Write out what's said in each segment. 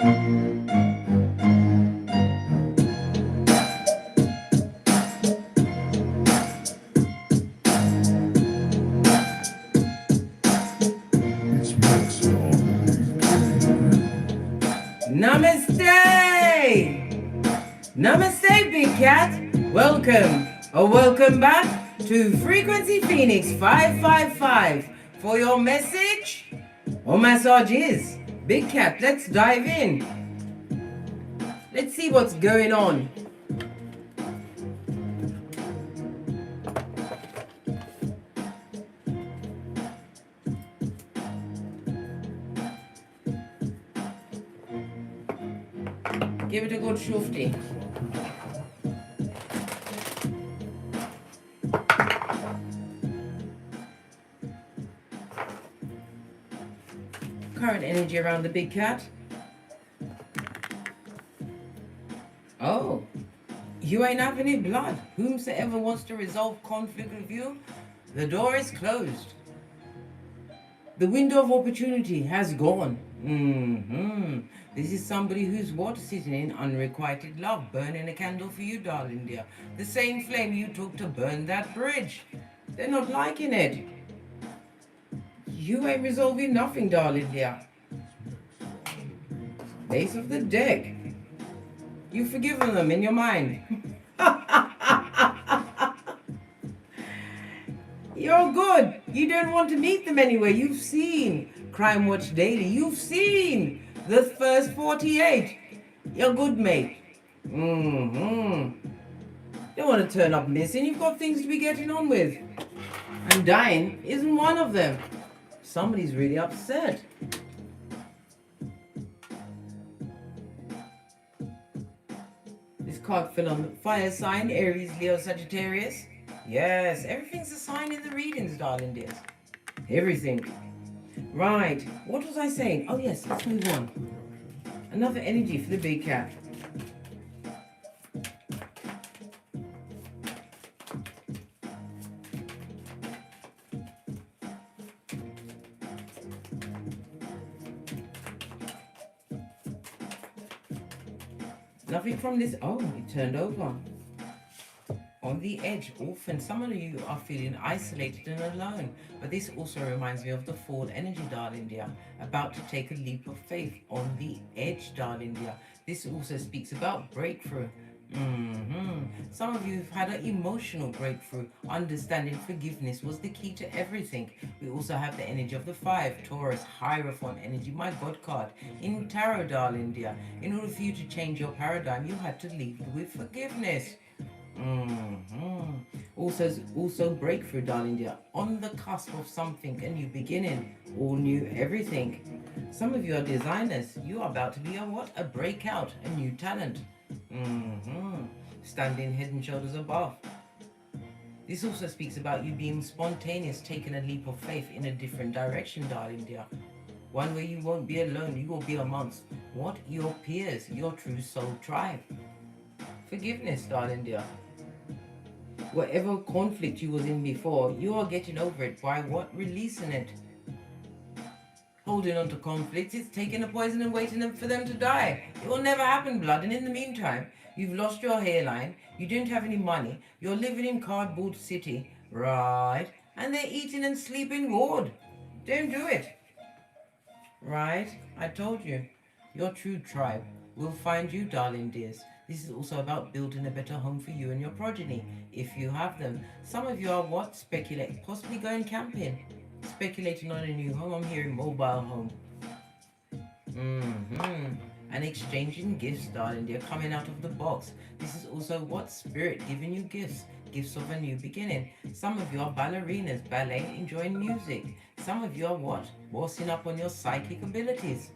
Namaste! Namaste, Big Cat. Welcome or welcome back to Frequency Phoenix 555 for your message or massages. Big Cat, let's dive in. Let's see what's going on. Give it a good shufty. Current energy around the Big Cat. Oh, you ain't having any blood. Whomsoever wants to resolve conflict with you, the door is closed. The window of opportunity has gone. This is somebody who's what? Sitting in unrequited love, burning a candle for you, darling dear. The same flame you took to burn that bridge. They're not liking it. You ain't resolving nothing, darling dear. Base of the deck. You've forgiven them in your mind. You're good. You don't want to meet them anyway. You've seen Crime Watch Daily. You've seen the first 48. You're good, mate. Don't want to turn up missing. You've got things to be getting on with. And dying isn't one of them. Somebody's really upset. This card fell on the fire sign, Aries, Leo, Sagittarius. Yes, everything's a sign in the readings, darling dears. Everything. Right, what was I saying? Oh yes, let's move on. Another energy for the Big Cat. Nothing from this. Oh, it turned over. On the edge, often some of you are feeling isolated and alone, but this also reminds me of the fall energy, darling dear, about to take a leap of faith. On the edge, darling dear. This also speaks about breakthrough. Some of you have had an emotional breakthrough. Understanding forgiveness was the key to everything. We also have the energy of the 5, Taurus, Hierophant energy, my God card. In tarot, darling dear, in order for you to change your paradigm, you had to lead with forgiveness. Also breakthrough, darling dear, on the cusp of something, a new beginning, all new everything. Some of you are designers. You are about to be a breakout, a new talent. Standing head and shoulders above. This also speaks about you being spontaneous, taking a leap of faith in a different direction, darling dear. One where you won't be alone, you will be amongst what? Your peers, your true soul tribe. Forgiveness, darling dear. Whatever conflict you was in before, you are getting over it by what? Releasing it. Holding on to conflicts, it's taking a poison and waiting for them to die. It will never happen, blood. And in the meantime, you've lost your hairline, you don't have any money, you're living in Cardboard City, right? And they're eating and sleeping good. Don't do it. Right? I told you. Your true tribe will find you, darling dears. This is also about building a better home for you and your progeny, if you have them. Some of you are what? Speculating, possibly going camping. Speculating on a new home. I'm hearing mobile home. And exchanging gifts, darling dear, coming out of the box. This is also what? Spirit giving you gifts. Gifts of a new beginning. Some of you are ballerinas, ballet, enjoying music. Some of you are what? Bossing up on your psychic abilities.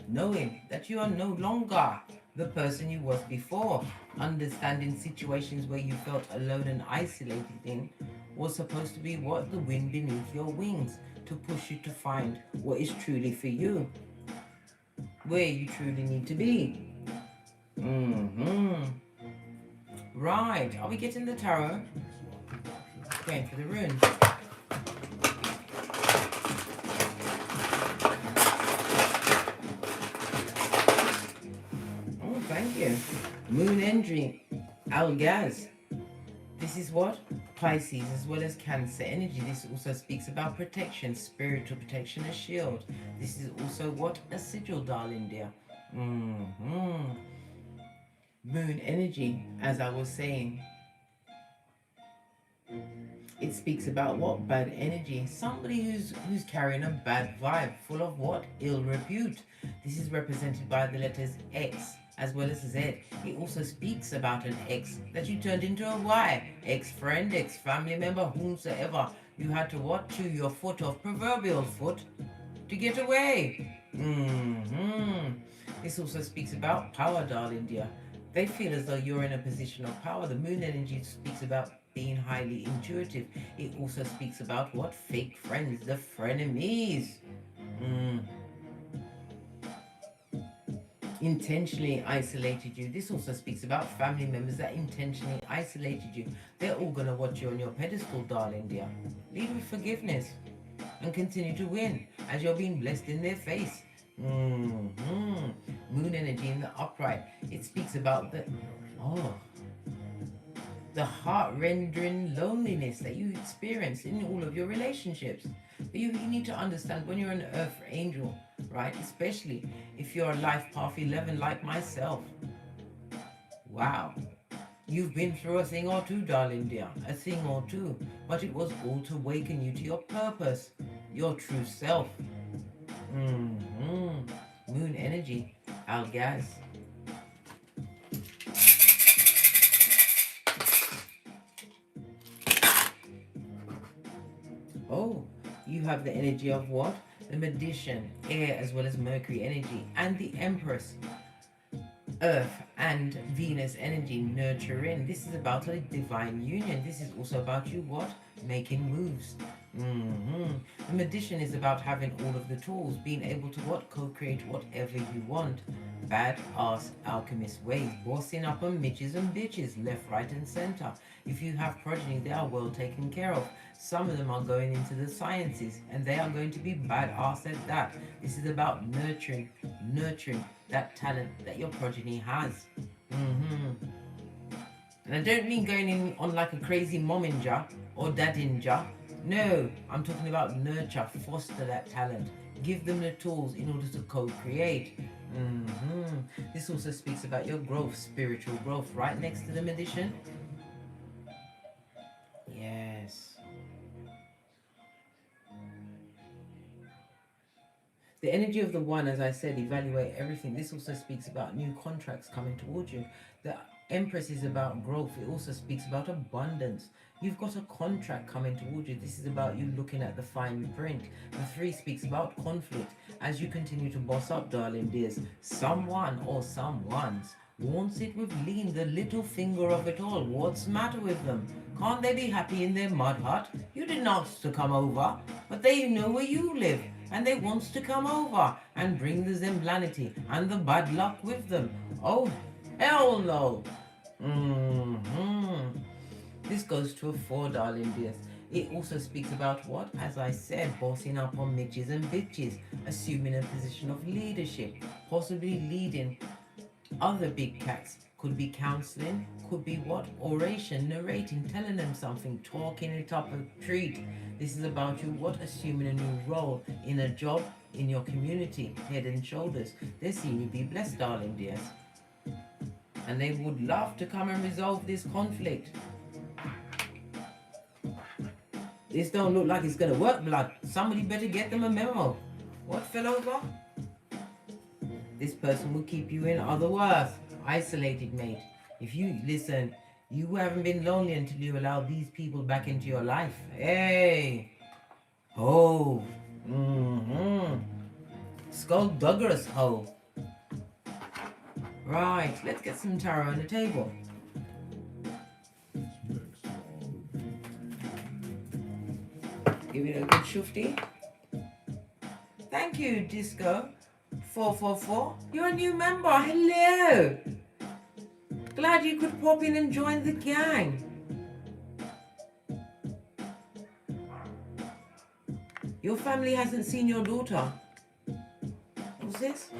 Knowing that you are no longer the person you was before. Understanding situations where you felt alone and isolated in was supposed to be what? The wind beneath your wings, to push you to find what is truly for you, where you truly need to be. Right, are we getting the tarot? Going for the runes. Moon energy, Algaz. This is what? Pisces as well as Cancer energy. This also speaks about protection, spiritual protection, a shield. This is also what? A sigil, darling dear. Moon energy, as I was saying, it speaks about what? Bad energy. Somebody who's carrying a bad vibe, full of what? Ill repute. This is represented by the letters X as well as Z. It also speaks about an X that you turned into a Y. Ex-friend, ex-family member, whomsoever. You had to what? Chew your foot off, proverbial foot, to get away. This also speaks about power, darling dear. They feel as though you're in a position of power. The moon energy speaks about being highly intuitive. It also speaks about what? Fake friends, the frenemies. Intentionally isolated you. This also speaks about family members that intentionally isolated you. They're all going to watch you on your pedestal, darling dear. Lead with forgiveness and continue to win as you're being blessed in their face. Moon energy in the upright. It speaks about the heart-rending loneliness that you experience in all of your relationships. But you need to understand, when you're an earth angel, right, especially if you're a life path 11 like myself, wow, you've been through a thing or two, darling dear, a thing or two, but it was all to awaken you to your purpose, your true self. Moon energy, Algaz. Oh, you have the energy of what? The Magician, air as well as Mercury energy, and the Empress, Earth and Venus energy, nurturing. This is about a divine union. This is also about you what? Making moves. The Magician is about having all of the tools, being able to what? Co-create whatever you want. Badass alchemist ways, bossing up on mitches and bitches, left, right and center. If you have progeny, they are well taken care of. Some of them are going into the sciences, and they are going to be badass at that. This is about nurturing that talent that your progeny has. And I don't mean going in on like a crazy mominja or dadinja. No, I'm talking about nurture, foster that talent. Give them the tools in order to co-create. This also speaks about your growth, spiritual growth, right next to the Magician. Yes. The energy of the one, as I said, evaluate everything. This also speaks about new contracts coming towards you. The Empress is about growth. It also speaks about abundance. You've got a contract coming towards you. This is about you looking at the fine print. The 3 speaks about conflict. As you continue to boss up, darling dears, someone or someone's wants it with lean, the little finger of it all. What's the matter with them? Can't they be happy in their mud hut? You didn't ask to come over, but they know where you live, and they wants to come over and bring the zemblanity and the bad luck with them. Oh, hell no. This goes to a 4, darling dears. It also speaks about what? As I said, bossing up on midges and bitches, assuming a position of leadership, possibly leading other big cats. Could be counseling, could be what? Oration, narrating, telling them something, talking it up a treat. This is about you what? Assuming a new role in a job, in your community, head and shoulders. They seem to be blessed, darling dears. And they would love to come and resolve this conflict. This don't look like it's going to work, blood. Somebody better get them a memo. What fell over? This person will keep you in other words. Isolated, mate. If you listen, you haven't been lonely until you allow these people back into your life. Hey. Oh. Skullduggerous ho. Right, let's get some tarot on the table. Give it a good shufty. Thank you, Disco 444. You're a new member. Hello. Glad you could pop in and join the gang. Your family hasn't seen your daughter. What's this?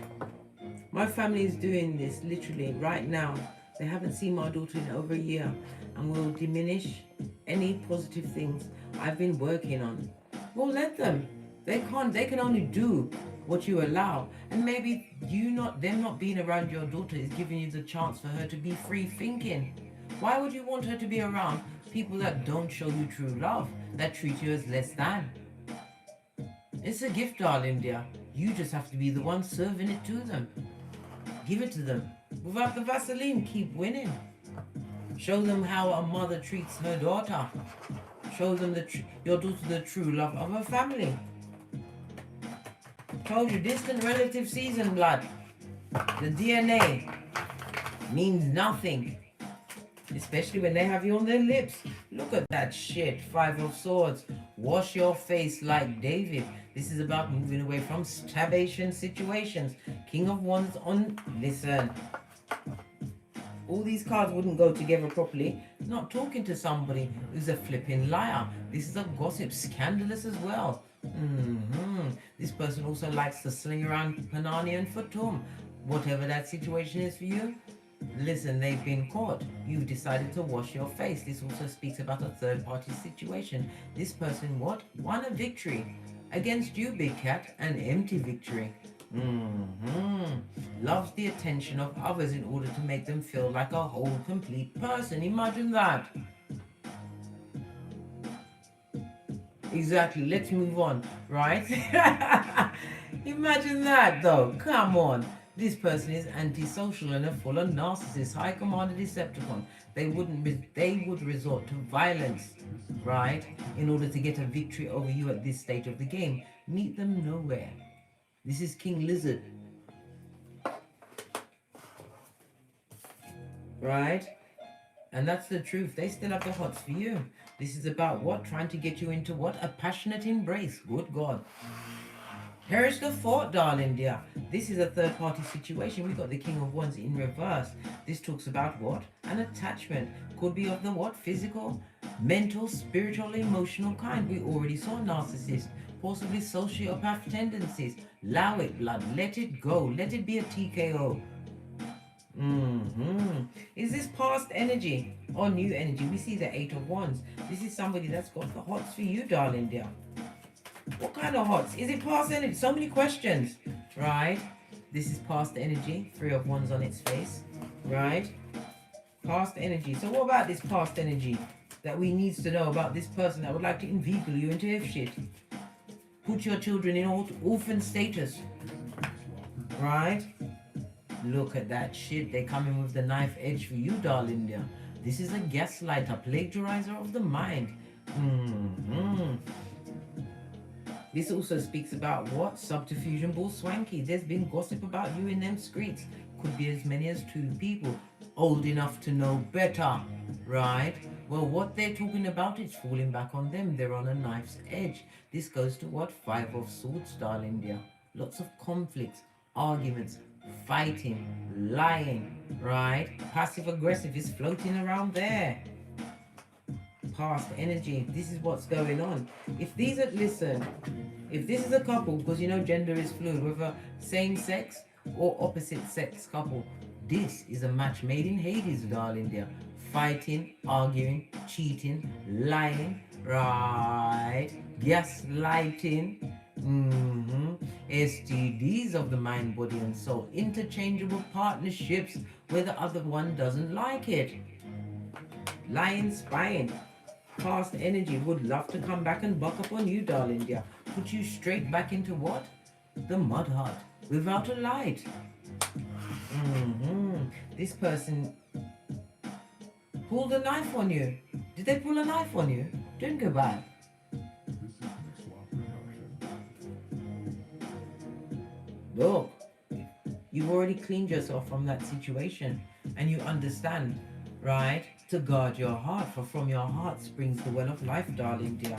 My family is doing this literally right now. They haven't seen my daughter in over a year and will diminish any positive things I've been working on. Well, let them. They can't. They can only do what you allow. And maybe them not being around your daughter is giving you the chance for her to be free thinking. Why would you want her to be around people that don't show you true love, that treat you as less than? It's a gift, darling dear. You just have to be the one serving it to them. Give it to them. Without the Vaseline, keep winning. Show them how a mother treats her daughter. Show them your daughter the true love of her family. Told you, distant relative season blood. The DNA means nothing. Especially when they have you on their lips. Look at that shit. 5 of Swords. Wash your face like David. This is about moving away from starvation situations. King of Wands on... Listen. All these cards wouldn't go together properly. Not talking to somebody who's a flipping liar. This is a gossip. Scandalous as well. This person also likes to sling around Panani and Fatum. Whatever that situation is for you. Listen, they've been caught. You've decided to wash your face. This also speaks about a third-party situation. This person, what? Won a victory against you, Big Cat, an empty victory. Loves the attention of others in order to make them feel like a whole, complete person. Imagine that. Exactly. Let's move on, right? Imagine that, though. Come on. This person is antisocial and a full-on narcissist, high commander Decepticon. They would resort to violence, right, in order to get a victory over you at this stage of the game. Meet them nowhere. This is King Lizard. Right? And that's the truth. They still have the hots for you. This is about what? Trying to get you into what? A passionate embrace. Good God. Perish the thought, darling dear. This is a third-party situation. We've got the King of Wands in reverse. This talks about what? An attachment. Could be of the what? Physical, mental, spiritual, emotional kind. We already saw narcissist. Possibly sociopath tendencies. Allow it, blood. Let it go. Let it be a TKO. Is this past energy or new energy? We see the 8 of Wands. This is somebody that's got the hots for you, darling dear. What kind of hots? Is it past energy? So many questions, right? This is past energy. 3 of Wands on its face, right? Past energy. So what about this past energy that we need to know about this person that would like to inveigle you into F shit? Put your children in orphan status, right? Look at that shit. They're coming with the knife edge for you, darling dear. This is a gaslighter, plagiarizer of the mind. This also speaks about what? Subterfuge bull swanky. There's been gossip about you in them streets. Could be as many as 2 people old enough to know better, right? Well, what they're talking about is falling back on them. They're on a knife's edge. This goes to what? 5 of Swords, darling dear. Lots of conflicts, arguments, fighting, lying, right? Passive aggressive is floating around there. Past energy. This is what's going on. If these are, listen, if this is a couple, because you know gender is fluid, whether same sex or opposite sex couple, this is a match made in Hades, darling dear. Fighting, arguing, cheating, lying, right? Gaslighting, STDs of the mind, body and soul. Interchangeable partnerships where the other one doesn't like it. Lying, spying. Past energy would love to come back and buck up on you, darling dear. Put you straight back into what? The mud hut without a light. This person pulled a knife on you. Did they pull a knife on you? Don't go back. Look, you've already cleaned yourself from that situation and you understand, right? To guard your heart, for from your heart springs the well of life, darling dear.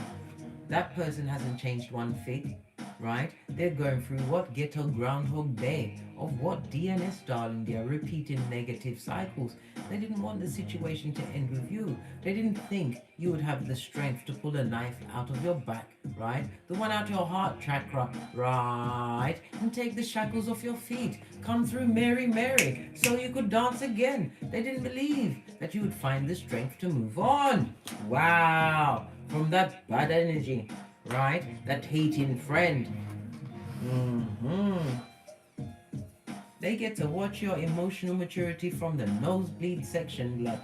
That person hasn't changed one fig, right? They're going through what? Ghetto Groundhog Day of what? DNS, darling. They're repeating negative cycles. They didn't want the situation to end with you. They didn't think you would have the strength to pull a knife out of your back, right? The one out your heart chakra, right? And take the shackles off your feet. Come through Mary, Mary, so you could dance again. They didn't believe that you would find the strength to move on. Wow. From that bad energy, right? That hating friend. They get to watch your emotional maturity from the nosebleed section, blood.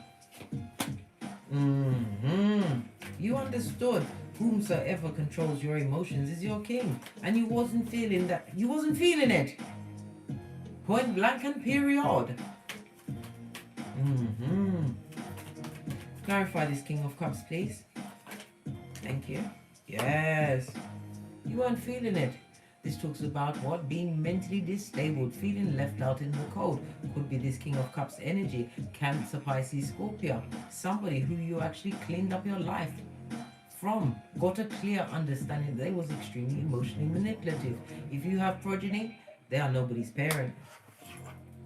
You understood whomsoever controls your emotions is your king. And you wasn't feeling that. You wasn't feeling it. Point blank and period. Clarify this King of Cups, please. Thank you. Yes. You weren't feeling it. This talks about what? Being mentally disabled, feeling left out in the cold. Could be this King of Cups energy. Cancer, Pisces, Scorpio. Somebody who you actually cleaned up your life from. Got a clear understanding they was extremely emotionally manipulative. If you have progeny, they are nobody's parent.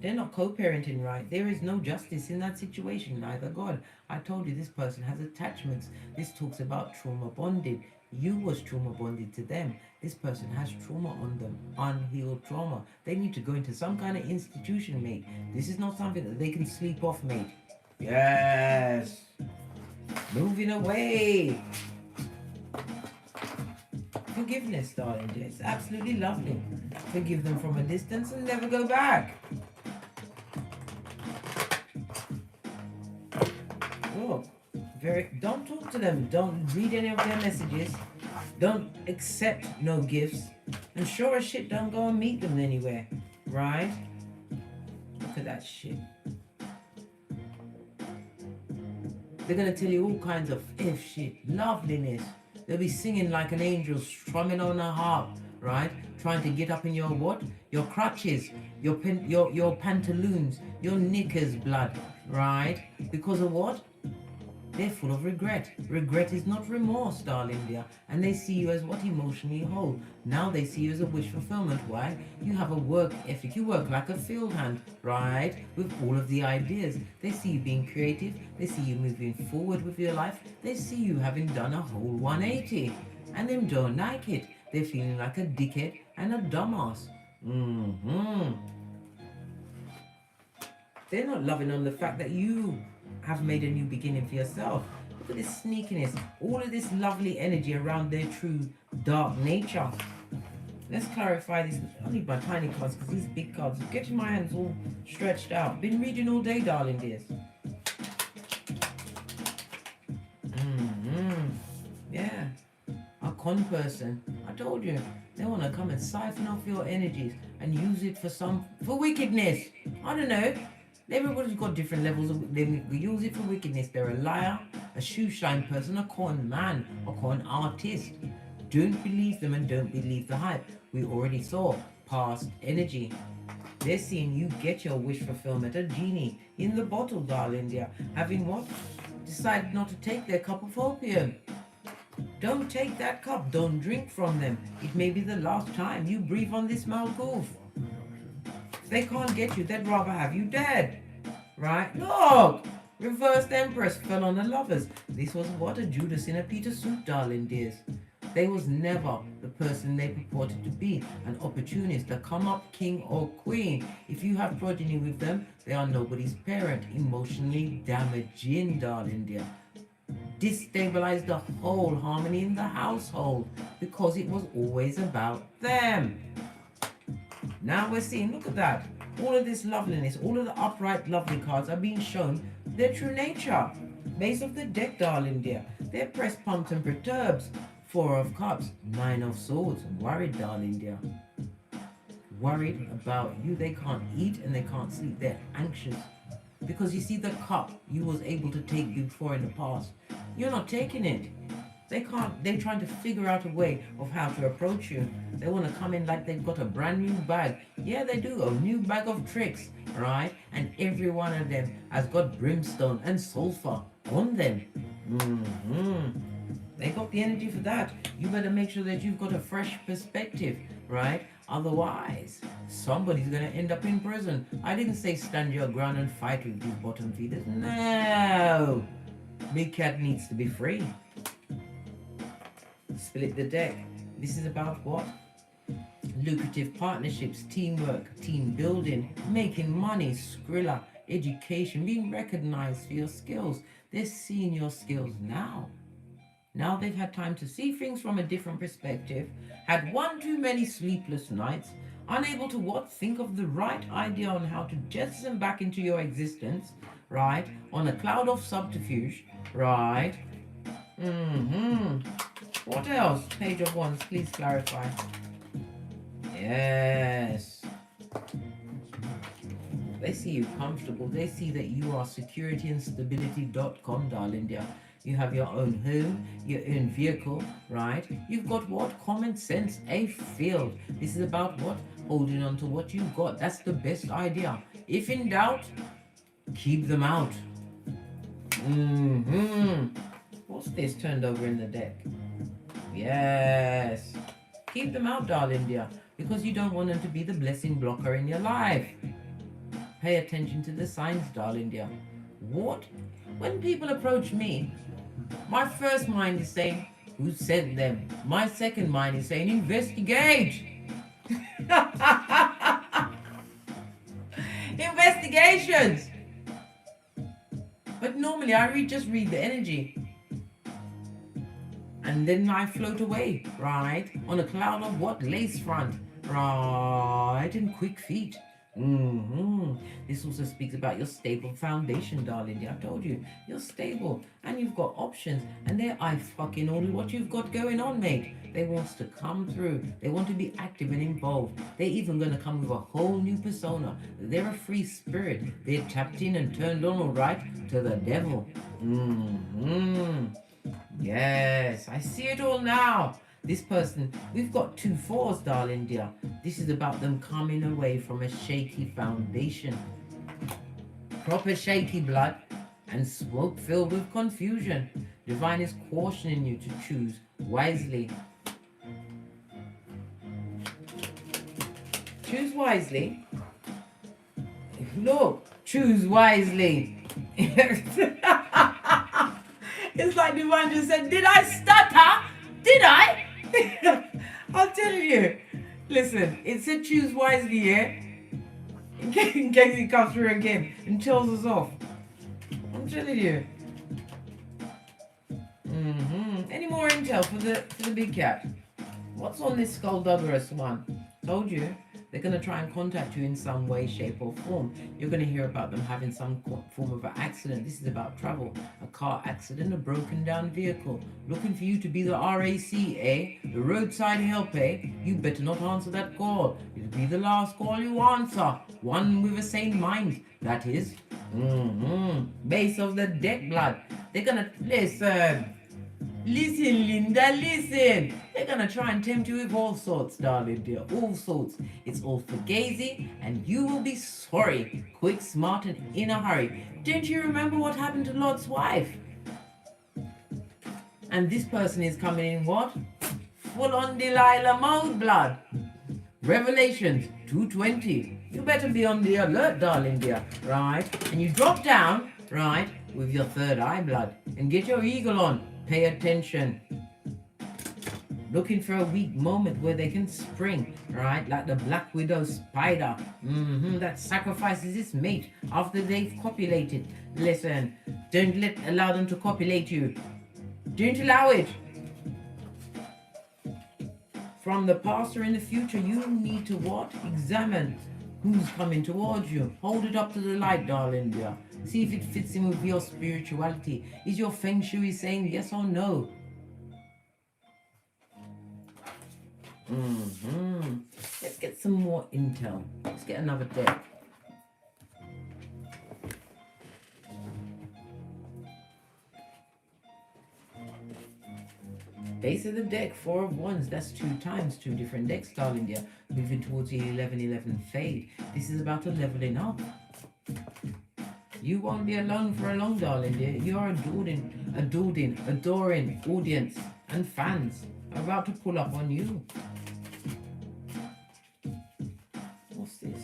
They're not co-parenting, right? There is no justice in that situation, neither God. I told you this person has attachments. This talks about trauma bonded. You was trauma bonded to them. This person has trauma on them, unhealed trauma. They need to go into some kind of institution, mate. This is not something that they can sleep off, mate. Yes. Moving away. Forgiveness, darling. It's absolutely lovely. Forgive them from a distance and never go back. Oh, don't talk to them. Don't read any of their messages. Don't accept no gifts. And sure as shit, don't go and meet them anywhere. Right? Look at that shit. They're going to tell you all kinds of F shit. Loveliness. They'll be singing like an angel, strumming on a harp. Right? Trying to get up in your what? Your crutches. Your pantaloons. Your knickers, blood. Right? Because of what? They're full of regret. Regret is not remorse, darling dear. And they see you as what? Emotionally whole. Now they see you as a wish fulfillment. Why? You have a work ethic. You work like a field hand, right? With all of the ideas. They see you being creative. They see you moving forward with your life. They see you having done a whole 180. And them don't like it. They're feeling like a dickhead and a dumbass. They're not loving on the fact that you have made a new beginning for yourself. Look at this sneakiness, all of this lovely energy around their true dark nature. Let's clarify this. I need my tiny cards because these big cards are getting my hands all stretched out. Been reading all day, darling dears. Yeah, a con person. I told you, they want to come and siphon off your energies and use it for wickedness. I don't know. Everybody's got different levels of, they use it for wickedness. They're a liar, a shoeshine person, a con man, a con artist. Don't believe them and don't believe the hype. We already saw past energy. They're seeing you get your wish fulfillment, a genie in the bottle, darling dear. Having what? Decided not to take their cup of opium. Don't take that cup. Don't drink from them. It may be the last time you breathe on this malgoof. If they can't get you, they'd rather have you dead. Right? Look! Reversed Empress fell on the lovers. This was what? A Judas in a Peter suit, darling dears. They was never the person they purported to be. An opportunist, a come-up king or queen. If you have progeny with them, they are nobody's parent. Emotionally damaging, darling dear. Destabilized the whole harmony in the household because it was always about them. Now we're seeing, look at that. All of this loveliness, all of the upright lovely cards are being shown their true nature. Base of the deck, darling dear. They're pressed, pumped and perturbed. 4 of Cups, 9 of Swords. Worried, darling dear. Worried about you. They can't eat and they can't sleep. They're anxious. Because you see the cup you was able to take before in the past. You're not taking it. They can't, they're trying to figure out a way of how to approach you. They want to come in like they've got a brand new bag. Yeah, they do, a new bag of tricks, right? And every one of them has got brimstone and sulfur on them. They got the energy for that. You better make sure that you've got a fresh perspective, right? Otherwise, somebody's going to end up in prison. I didn't say stand your ground and fight with these bottom feeders. No! Big cat needs to be free. Split the deck. This is about what? Lucrative partnerships, teamwork, team building, making money, Skrilla, education, being recognized for your skills. They're seeing your skills now. Now they've had time to see things from a different perspective, had one too many sleepless nights, unable to what? Think of the right idea on how to jettison back into your existence, right? On a cloud of subterfuge, right? What else? Page of Wands, please clarify. Yes. They see you comfortable. They see that you are securityandstability.com, darling dear. You have your own home, your own vehicle, right? You've got what? Common sense, a field. This is about what? Holding on to what you've got. That's the best idea. If in doubt, keep them out. What's this turned over in the deck? Yes. Keep them out, darling dear, because you don't want them to be the blessing blocker in your life. Pay attention to the signs, darling dear. What? When people approach me, my first mind is saying, who sent them? My second mind is saying, investigate. Investigations. But normally I just read the energy. And then I float away, right? On a cloud of what? Lace front, right? And quick feet. This also speaks about your stable foundation, darling dear. I told you, you're stable and you've got options, and they're fucking all what you've got going on, mate. They want to come through. They want to be active and involved. They're even going to come with a whole new persona. They're a free spirit. They're tapped in and turned on, all right, to the devil. Yes, I see it all now. This person, we've got 2 4s, darling dear. This is about them coming away from a shaky foundation. Proper shaky blood and smoke filled with confusion. Divine is cautioning you to choose wisely. Choose wisely. Look, choose wisely. It's like Divine just said, did I stutter? Did I? I'll tell you. Listen, it said choose wisely, yeah? In case he comes through again and tells us off. I'm telling you. Any more intel for the big cat? What's on this skullduggerous one? Told you. They're going to try and contact you in some way, shape or form. You're going to hear about them having some form of an accident. This is about travel. A car accident, a broken down vehicle. Looking for you to be the RAC, eh? The roadside help, eh? You better not answer that call. It'll be the last call you answer. One with a sane mind, that is. Base of the deck, blood. They're going to... Listen, Linda, listen. They're going to try and tempt you with all sorts, darling dear. All sorts. It's all fugazi, and you will be sorry. Quick, smart, and in a hurry. Don't you remember what happened to Lot's wife? And this person is coming in what? Full on Delilah mode, blood. Revelations 2:20. You better be on the alert, darling dear. Right? And you drop down, right, with your third eye, blood. And get your eagle on. Pay attention. Looking for a weak moment where they can spring, right? Like the Black Widow spider. That sacrifices its mate after they've copulated. Listen, don't allow them to copulate you. Don't allow it. From the past or in the future, you need to what? Examine who's coming towards you. Hold it up to the light, darling dear. See if it fits in with your spirituality. Is your feng shui saying yes or no? Let's get some more intel. Let's get another deck. Base of the deck, 4 of Wands. That's 2 times, 2 different decks, darling dear. Moving towards the 11-11 fade. This is about a leveling up. You won't be alone for a long, darling dear. You're adoring audience and fans are about to pull up on you. What's this?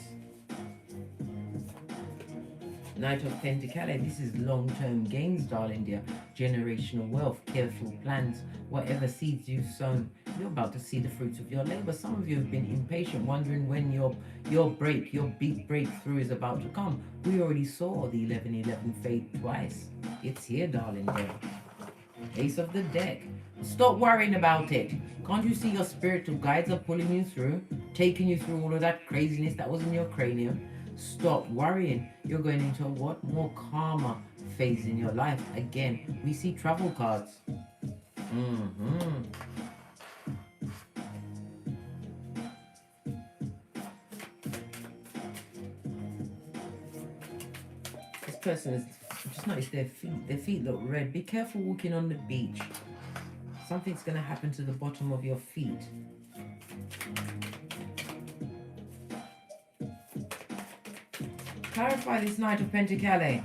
Knight of Pentacles. This is long-term gains, darling dear. Generational wealth, careful plans, whatever seeds you've sown, you're about to see the fruits of your labor. Some of you have been impatient, wondering when your big breakthrough is about to come. We already saw the 11-11 fade twice. It's here, darling dear. Ace of the deck. Stop worrying about it. Can't you see your spiritual guides are pulling you through, taking you through all of that craziness that was in your cranium? Stop worrying. You're going into a what? More calmer phase in your life. Again, we see travel cards. This person is just noticed their feet. Their feet look red. Be careful walking on the beach. Something's going to happen to the bottom of your feet. Clarify this Knight of Pentacles.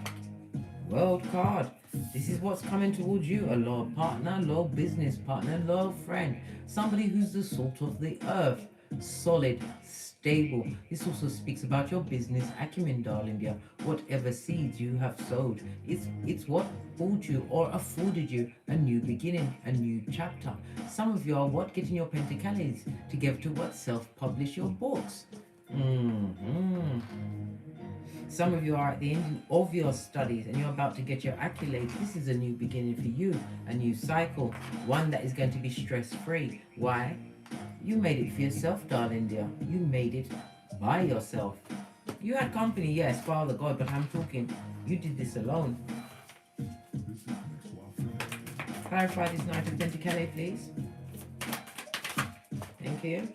World card. This is what's coming towards you. A loyal partner, loyal business partner, loyal friend. Somebody who's the salt of the earth. Solid, stable. This also speaks about your business acumen, darling dear. Whatever seeds you have sowed, it's what brought you or afforded you a new beginning, a new chapter. Some of you are what? Getting your pentacles together to what? Self-publish your books. Some of you are at the end of your studies and you're about to get your accolades. This is a new beginning for you, a new cycle, one that is going to be stress-free. Why? You made it for yourself, darling dear. You made it by yourself. You had company, yes, Father God, but I'm talking, you did this alone. Clarify this Knight of Pentacles, please. Thank you.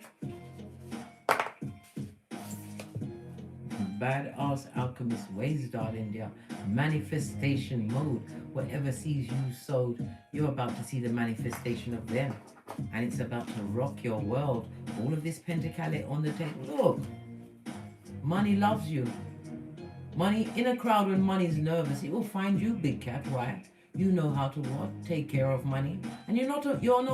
Badass alchemist ways, darling dear. Manifestation mode. Whatever seeds you sowed, you're about to see the manifestation of them. And it's about to rock your world. All of this pentacle on the table. Look. Money loves you. Money in a crowd when money's nervous, it will find you, big cat, right? You know how to what? Take care of money. And you're not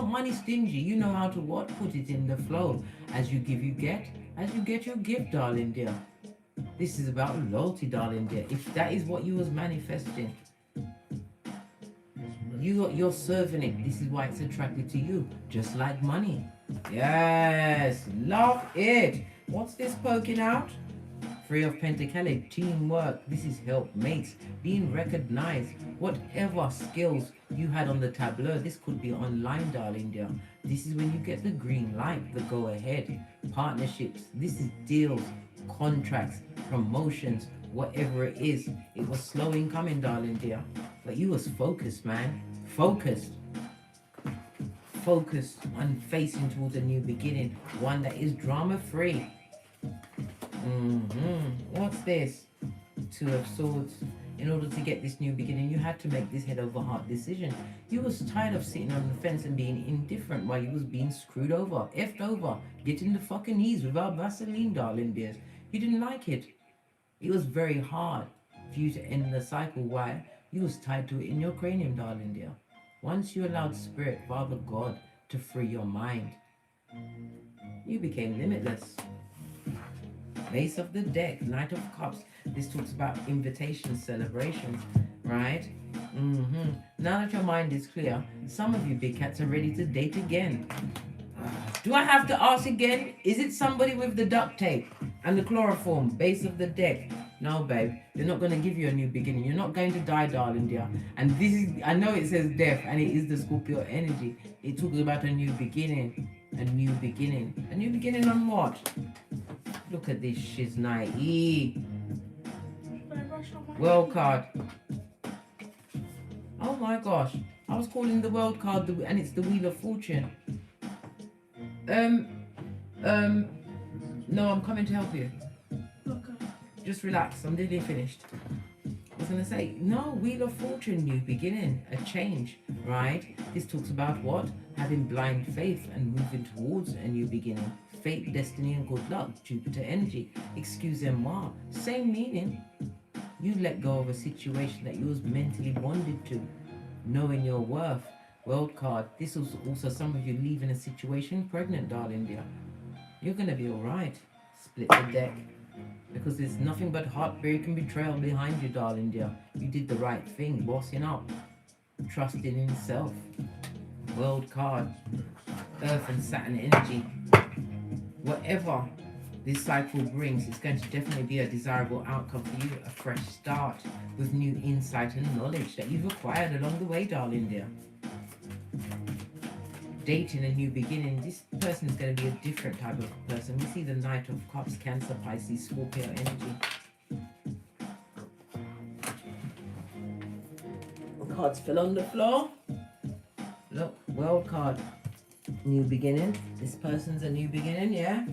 money stingy. You know how to what? Put it in the flow. As you give, you get. As you get, you give, darling dear. This is about loyalty, darling dear. If that is what you was manifesting, you're serving it. This is why it's attracted to you, just like money. Yes, love it. What's this poking out? Three of Pentacles, teamwork. This is help, mates, being recognized. Whatever skills you had on the tableau, this could be online, darling dear. This is when you get the green light, the go ahead. Partnerships. This is deals, contracts, promotions, whatever it is. It was slow in coming, darling dear, but you was focused, man. Focused on facing towards a new beginning, one that is drama free. What's this? Two of Swords. In order to get this new beginning, you had to make this head over heart decision. You was tired of sitting on the fence and being indifferent while you was being screwed over, effed over, getting the fucking knees without Vaseline, darling dears. You didn't like it. It was very hard for you to end the cycle. Why? You was tied to it in your cranium, darling dear. Once you allowed Spirit, Father God, to free your mind, you became limitless. Ace of the deck, Knight of Cups. This talks about invitations, celebrations, right? Now that your mind is clear, some of you big cats are ready to date again. Do I have to ask again? Is it somebody with the duct tape and the chloroform, base of the deck? No, babe, they're not going to give you a new beginning. You're not going to die, darling dear. And this is, I know it says death, and it is the Scorpio energy. It talks about a new beginning. A new beginning. A new beginning on what? Look at this shiznai. World card. Oh my gosh. I was calling the world card, and it's the Wheel of Fortune. No, I'm coming to help you. Okay. Just relax, I'm nearly finished. I was going to say, no, Wheel of Fortune, new beginning, a change, right? This talks about what? Having blind faith and moving towards a new beginning. Fate, destiny, and good luck, Jupiter energy, excusez-moi, same meaning. You let go of a situation that you was mentally bonded to, knowing your worth. World card. This is also some of you leaving a situation pregnant, darling dear. You're going to be all right. Split the deck. Because there's nothing but heartbreak and betrayal behind you, darling dear. You did the right thing, bossing up. Trusting in self. World card. Earth and Saturn energy. Whatever this cycle brings, it's going to definitely be a desirable outcome for you. A fresh start with new insight and knowledge that you've acquired along the way, darling dear. Dating a new beginning. This person is going to be a different type of person. We see the Knight of Cups, Cancer, Pisces, Scorpio energy. The cards fell on the floor. Look, World card. New beginning. This person's a new beginning, yeah?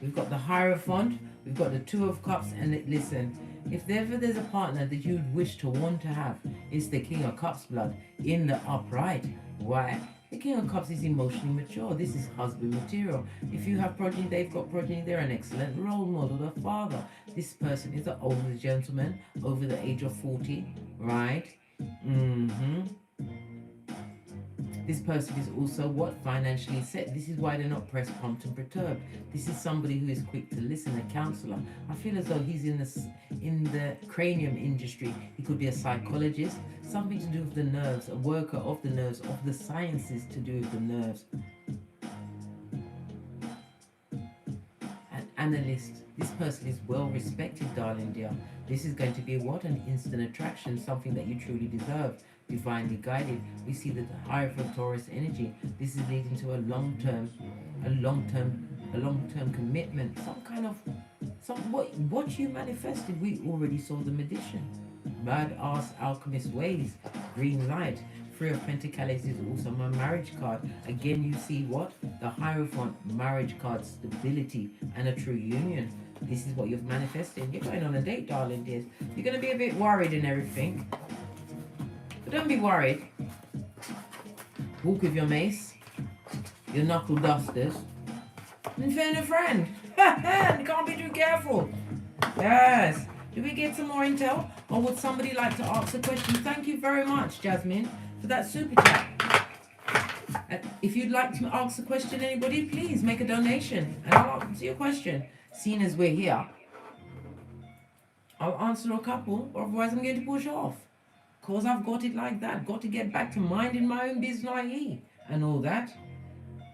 We've got the Hierophant. We've got the Two of Cups. And listen, if ever there's a partner that you'd wish to want to have, it's the King of Cups, blood, in the upright. Why? The King of Cups is emotionally mature. This is husband material. If you have progeny, they've got progeny. They're an excellent role model, the father. This person is an older gentleman, over the age of 40, right? This person is also what? Financially set. This is why they're not pressed, pumped and perturbed. This is somebody who is quick to listen, a counselor. I feel as though he's in the cranium industry. He could be a psychologist, something to do with the nerves, a worker of the nerves, of the sciences to do with the nerves. An analyst. This person is well respected, darling dear. This is going to be what? An instant attraction, something that you truly deserve. Divinely guided. We see that the Hierophant Taurus energy. This is leading to a long-term commitment. Some kind of what you manifested. We already saw the Magician. Badass alchemist ways. Green light. Three of Pentacles is also my marriage card. Again, you see what? The Hierophant marriage card, stability and a true union. This is what you've manifested. You're going on a date, darling dears. You're going to be a bit worried and everything. But don't be worried. Walk with your mace, your knuckle dusters, and phone a friend. You can't be too careful. Yes. Do we get some more intel? Or would somebody like to ask a question? Thank you very much, Jasmine, for that super chat. If you'd like to ask a question, anybody, please make a donation and I'll answer your question. Seeing as we're here, I'll answer a couple, or otherwise I'm going to push off. Because I've got it like that. Got to get back to minding my own business and all that.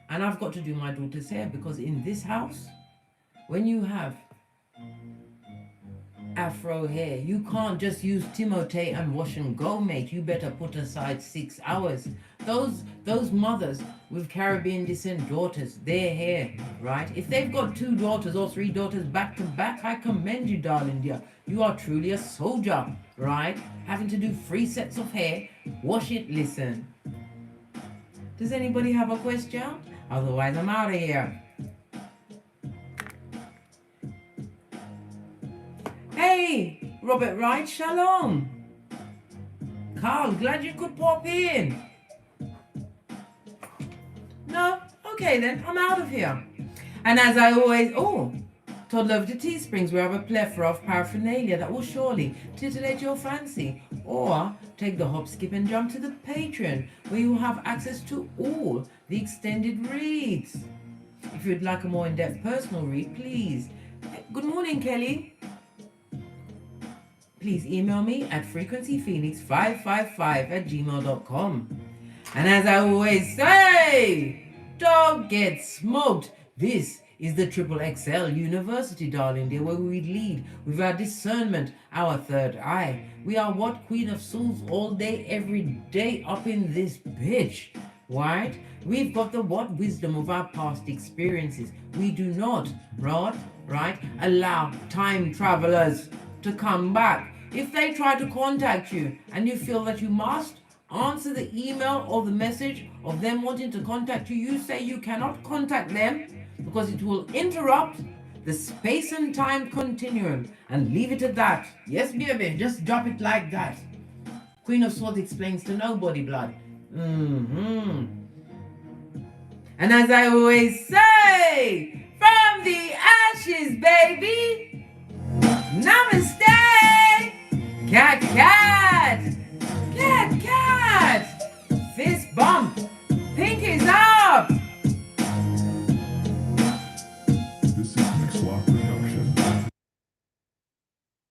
And I've got to do my daughter's hair, because in this house, when you have afro hair, you can't just use Timotei and wash and go, mate. You better put aside 6 hours. Those mothers with Caribbean descent daughters, their hair, right? If they've got 2 daughters or 3 daughters back to back, I commend you, darling dear. You are truly a soldier, right? Having to do 3 sets of hair, wash it, listen. Does anybody have a question? Otherwise, I'm out of here. Hey, Robert Wright, shalom. Carl, glad you could pop in. No? Okay then, I'm out of here. And as I always, toddler of the Teesprings, we have a plethora of paraphernalia that will surely titillate your fancy. Or take the hop, skip and jump to the Patreon, where you will have access to all the extended reads. If you'd like a more in-depth personal read, please. Good morning, Kelly. Please email me at frequencyphoenix555@gmail.com. And as I always say, don't get smoked. This is the Triple XL University, darling dear, where we lead with our discernment, our third eye. We are what? Queen of Souls all day, every day up in this bitch, right? We've got the what? Wisdom of our past experiences. We do not, right, allow time travelers to come back. If they try to contact you and you feel that you must answer the email or the message of them wanting to contact you, you say you cannot contact them because it will interrupt the space and time continuum, and leave it at that. Yes, baby, just drop it like that. Queen of Swords explains to nobody, blood. And as I always say, from the ashes, baby, namaste.